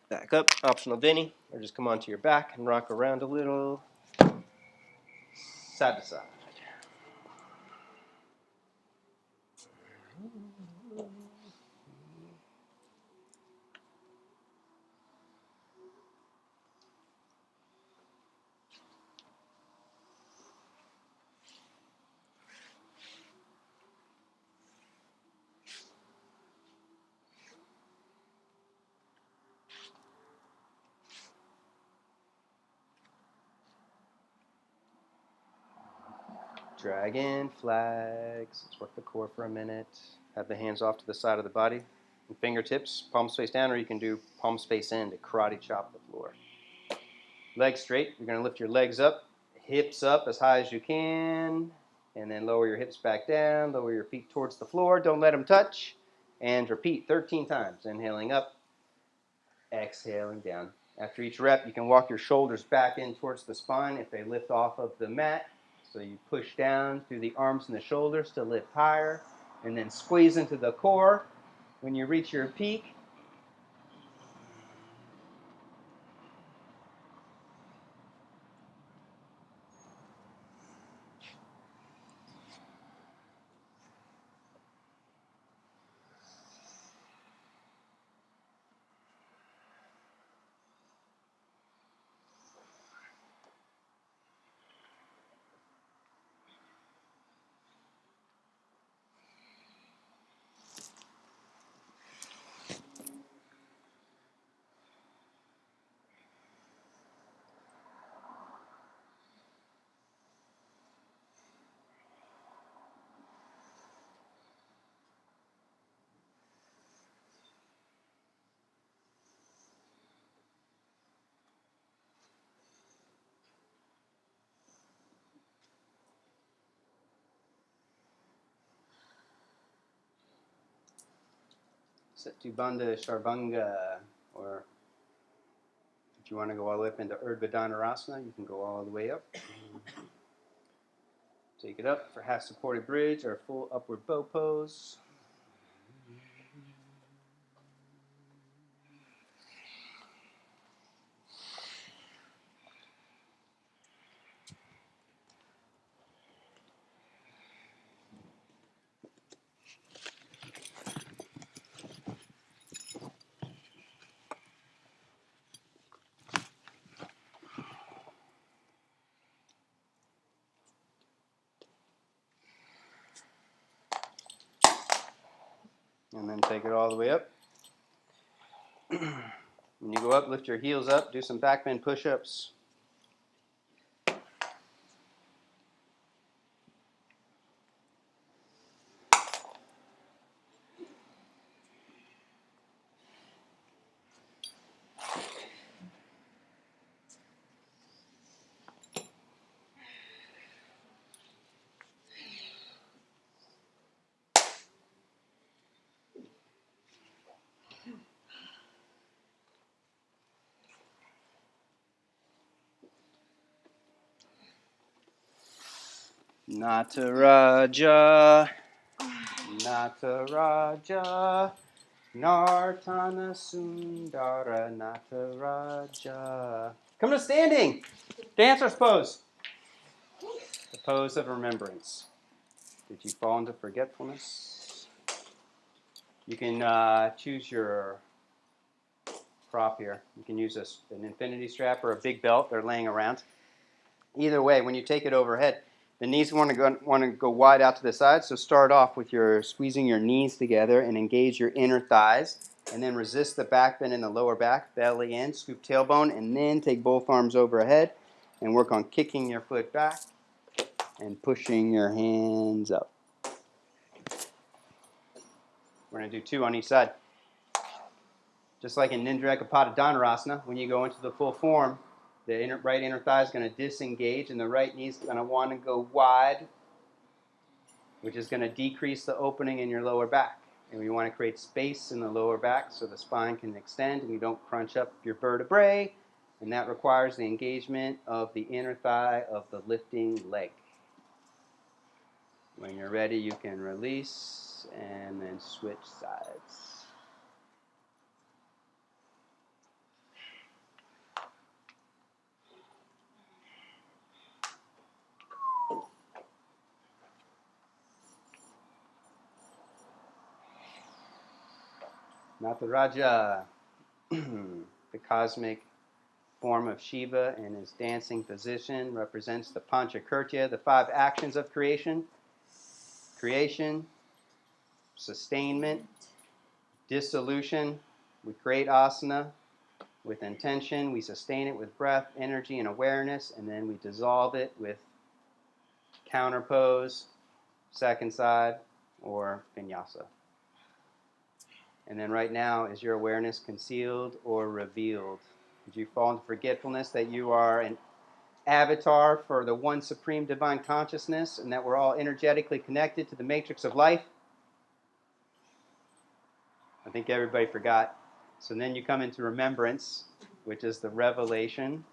Back up, optional Vinny, or just come onto your back and rock around a little, side to side. Dragon flags. Let's work the core for a minute. Have the hands off to the side of the body. And fingertips, palms face down, or you can do palms face in to karate chop the floor. Legs straight. You're going to lift your legs up, hips up as high as you can, and then lower your hips back down. Lower your feet towards the floor. Don't let them touch. And repeat 13 times. Inhaling up, exhaling down. After each rep, you can walk your shoulders back in towards the spine if they lift off of the mat. So you push down through the arms and the shoulders to lift higher, and then squeeze into the core. When you reach your peak, Setubandha Sharvanga, or if you want to go all the way up into Urdhva Dhanurasana, you can go all the way up. Take it up for half supported bridge or full upward bow pose. And then take it all the way up. When you go up, lift your heels up, do some back bend push-ups. Nataraja, Nataraja, Nartana Sundara Nataraja. Come to standing. Dancer's pose. The pose of remembrance. Did you fall into forgetfulness? You can choose your prop here. You can use an infinity strap or a big belt. They're laying around. Either way, when you take it overhead, the knees want to go wide out to the side. So start off with your squeezing your knees together and engage your inner thighs. And then resist the back bend in the lower back, belly in, scoop tailbone, and then take both arms overhead and work on kicking your foot back and pushing your hands up. We're going to do 2 on each side. Just like in Nindra Ekapada Dhanurasana, when you go into the full form, the right inner thigh is going to disengage and the right knee is going to want to go wide, which is going to decrease the opening in your lower back. And we want to create space in the lower back so the spine can extend and you don't crunch up your vertebrae. And that requires the engagement of the inner thigh of the lifting leg. When you're ready, you can release and then switch sides. Nataraja, the cosmic form of Shiva in his dancing position, represents the Panchakritya, the 5 actions of creation. Creation, sustainment, dissolution. We create asana with intention. We sustain it with breath, energy, and awareness. And then we dissolve it with counter pose, second side, or vinyasa. And then right now, is your awareness concealed or revealed? Did you fall into forgetfulness that you are an avatar for the one supreme divine consciousness and that we're all energetically connected to the matrix of life? I think everybody forgot. So then you come into remembrance, which is the revelation,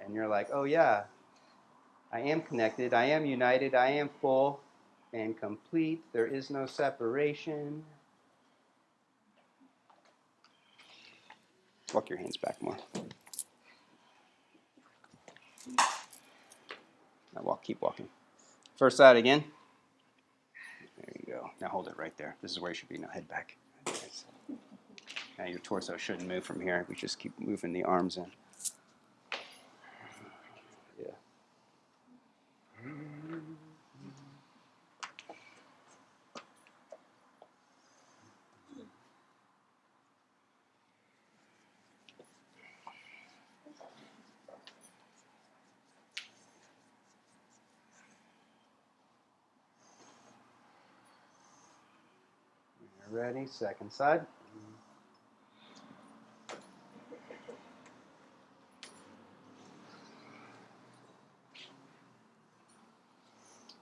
and you're like, oh yeah, I am connected, I am united, I am full and complete. There is no separation. Walk your hands back more. Now keep walking. First side again. There you go. Now hold it right there. This is where you should be. Now head back. Now your torso shouldn't move from here. We just keep moving the arms in. Yeah. Ready? Second side.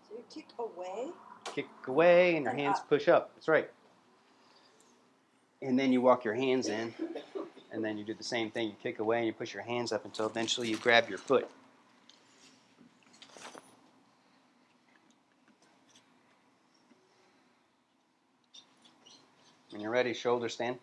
So you kick away? Kick away and your And hands up. push up. That's right. And then you walk your hands in. And then you do the same thing. You kick away and you push your hands up until eventually you grab your foot. When you're ready, shoulder stand.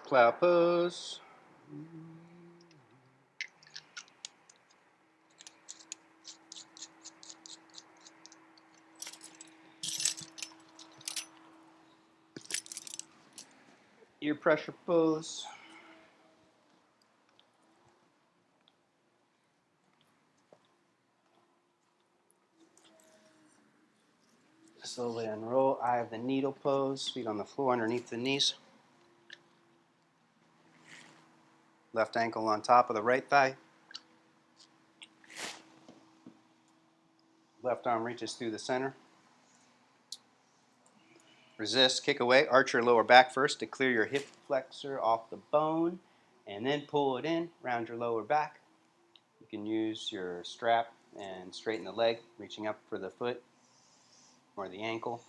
Plow pose. Ear pressure pose. Slowly unroll. Eye of the needle pose. Feet on the floor underneath the knees. Left ankle on top of the right thigh. Left arm reaches through the center. Resist, kick away. Arch your lower back first to clear your hip flexor off the bone. And then pull it in, round your lower back. You can use your strap and straighten the leg, reaching up for the foot or the ankle.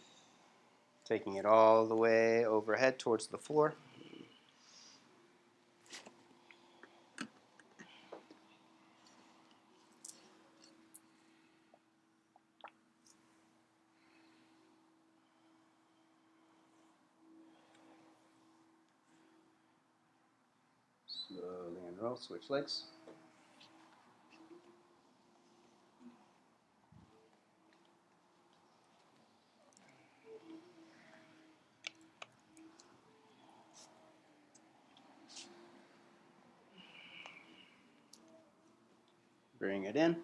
Taking it all the way overhead towards the floor. Slowly unroll, switch legs. Bring it in.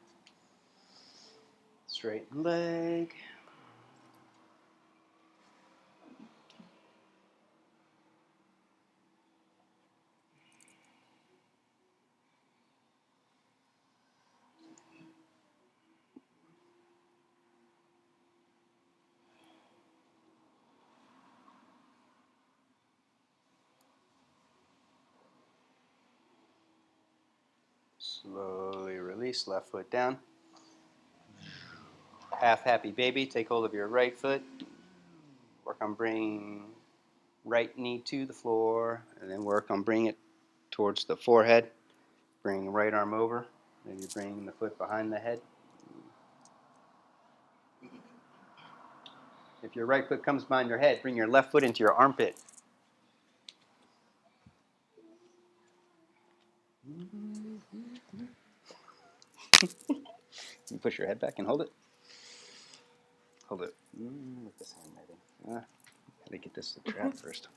Straighten leg. Slowly release, left foot down. Half happy baby, take hold of your right foot. Work on bringing right knee to the floor, and then work on bringing it towards the forehead. Bring right arm over, then you bring the foot behind the head. If your right foot comes behind your head, bring your left foot into your armpit. You push your head back and hold it. Hold it. With this hand, maybe. Gotta get this to trap first.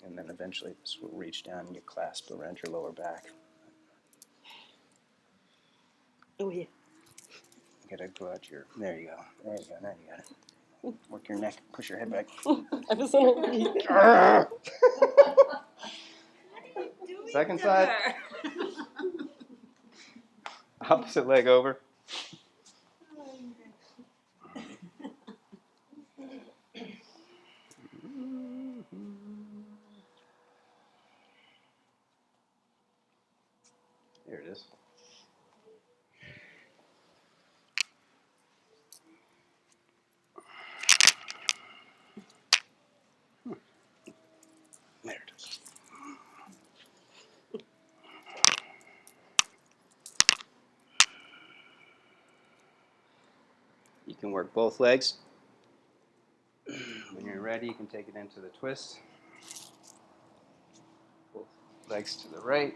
And then eventually this will reach down and you clasp around your lower back. Oh, yeah. You gotta go out your. There you go. There you go. Now you got it. Work your neck. Push your head back. I was on a week. Second side. Opposite leg over. There it is. There it is. You can work both legs. When you're ready, you can take it into the twist. Both legs to the right.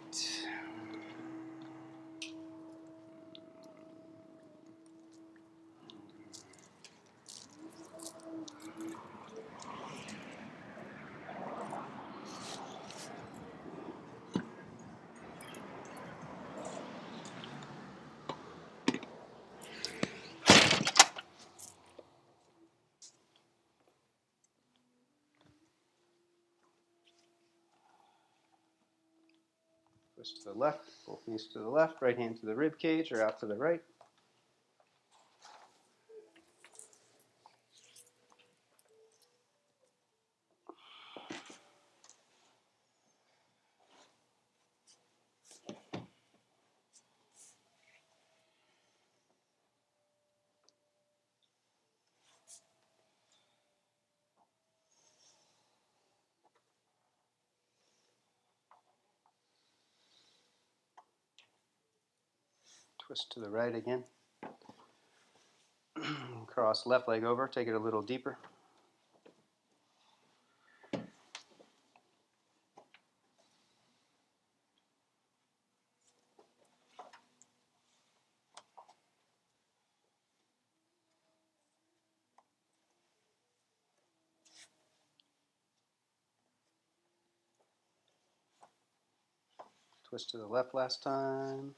Twist to the left, both knees to the left, right hand to the rib cage or out to the right. Twist to the right again. Cross left leg over, take it a little deeper. Twist to the left last time.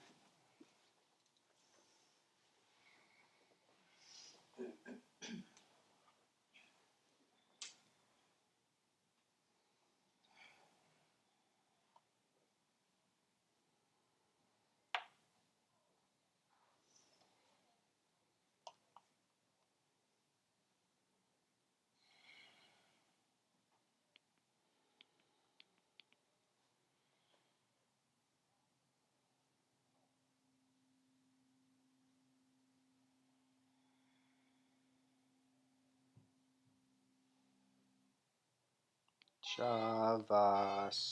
Shavasana.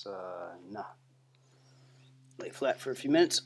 Lay flat for a few minutes.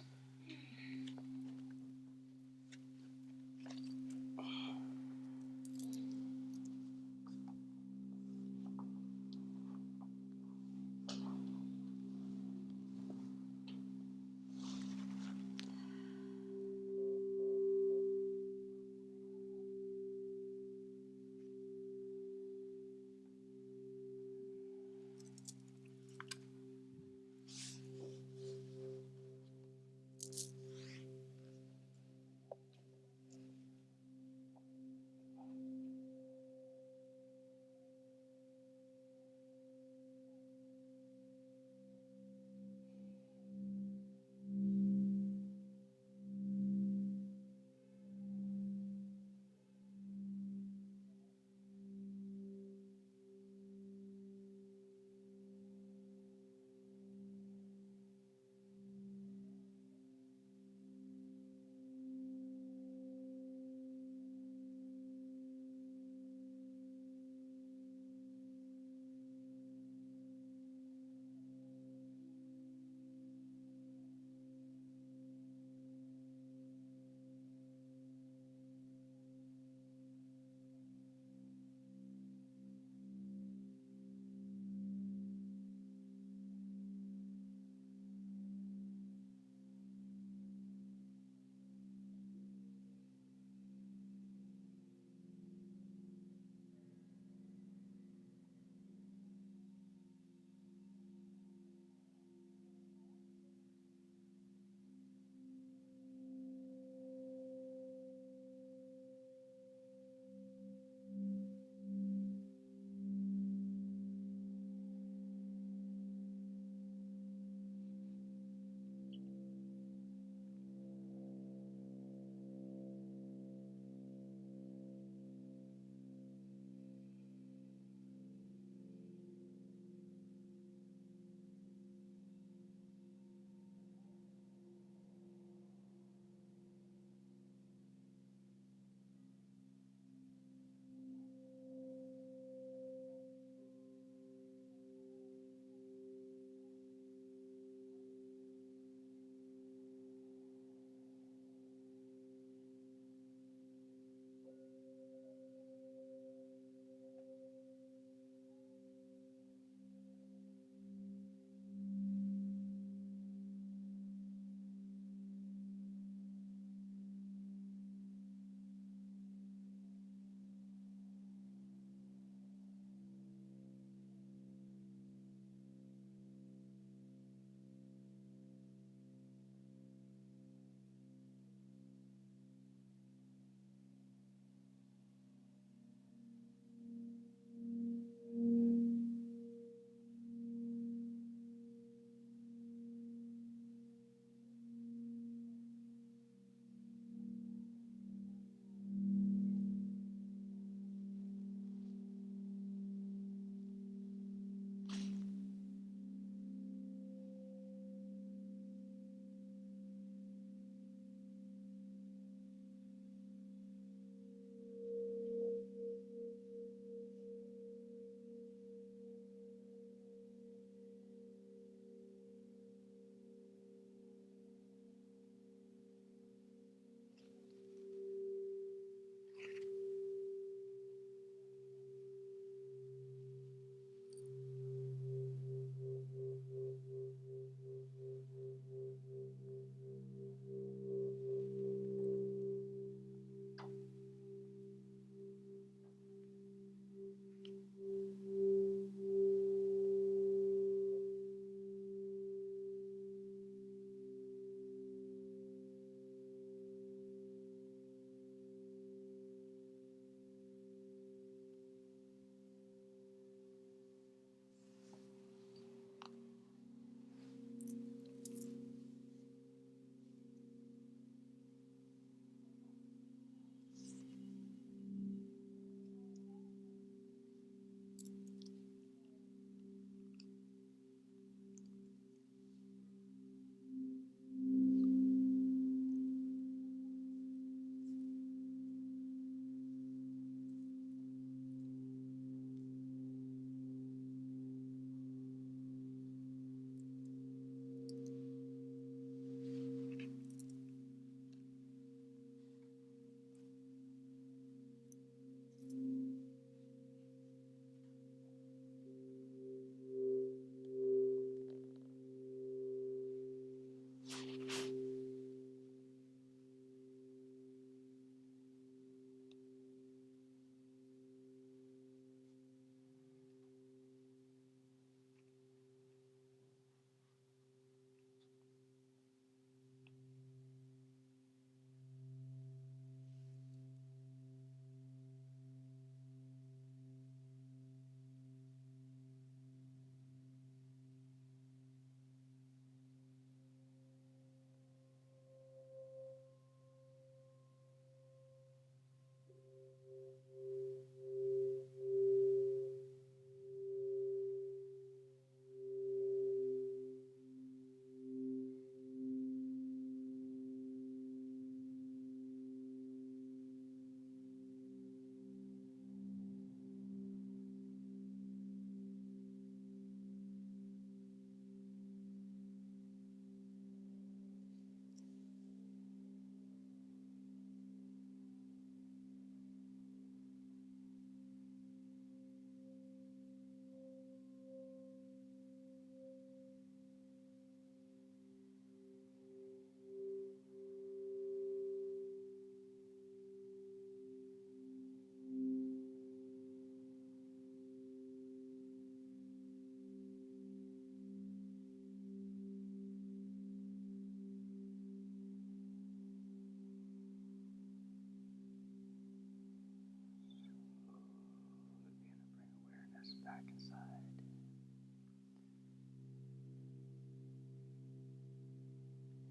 back inside.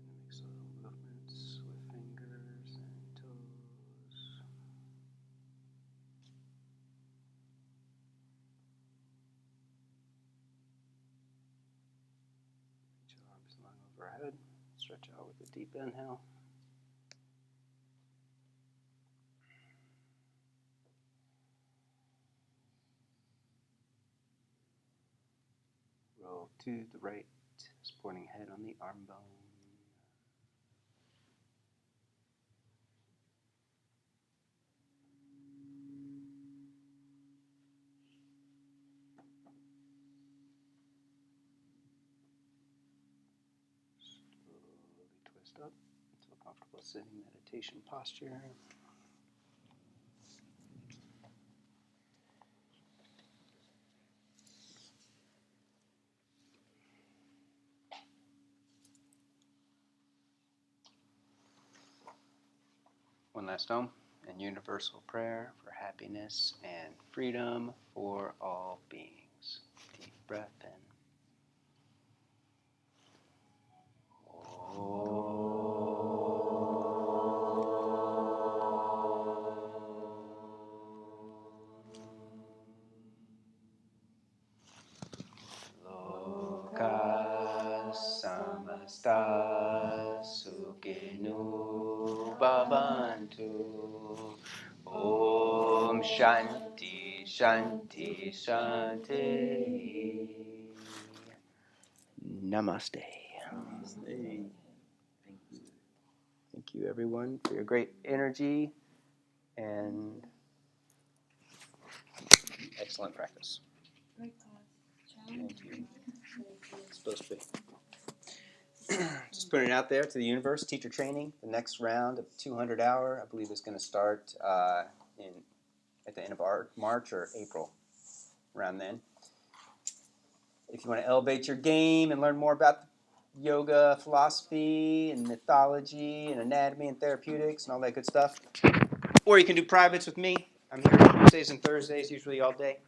Make some movements with fingers and toes. Reach your arms long overhead. Stretch out with a deep inhale. Roll to the right, supporting head on the arm bone. Slowly twist up into a comfortable sitting meditation posture. One last Om and universal prayer for happiness and freedom for all beings. Deep breath in. Loka samasta sukhinu bhavantu. Om Shanti Shanti Shanti. Namaste. Namaste. Thank you, everyone, for your great energy and excellent practice. Great class. Thank you. It's supposed to be. Just putting it out there to the universe, teacher training. The next round of 200-hour, I believe, is going to start at the end of March or April, around then. If you want to elevate your game and learn more about yoga, philosophy, and mythology, and anatomy, and therapeutics, and all that good stuff, or you can do privates with me. I'm here Tuesdays and Thursdays, usually all day.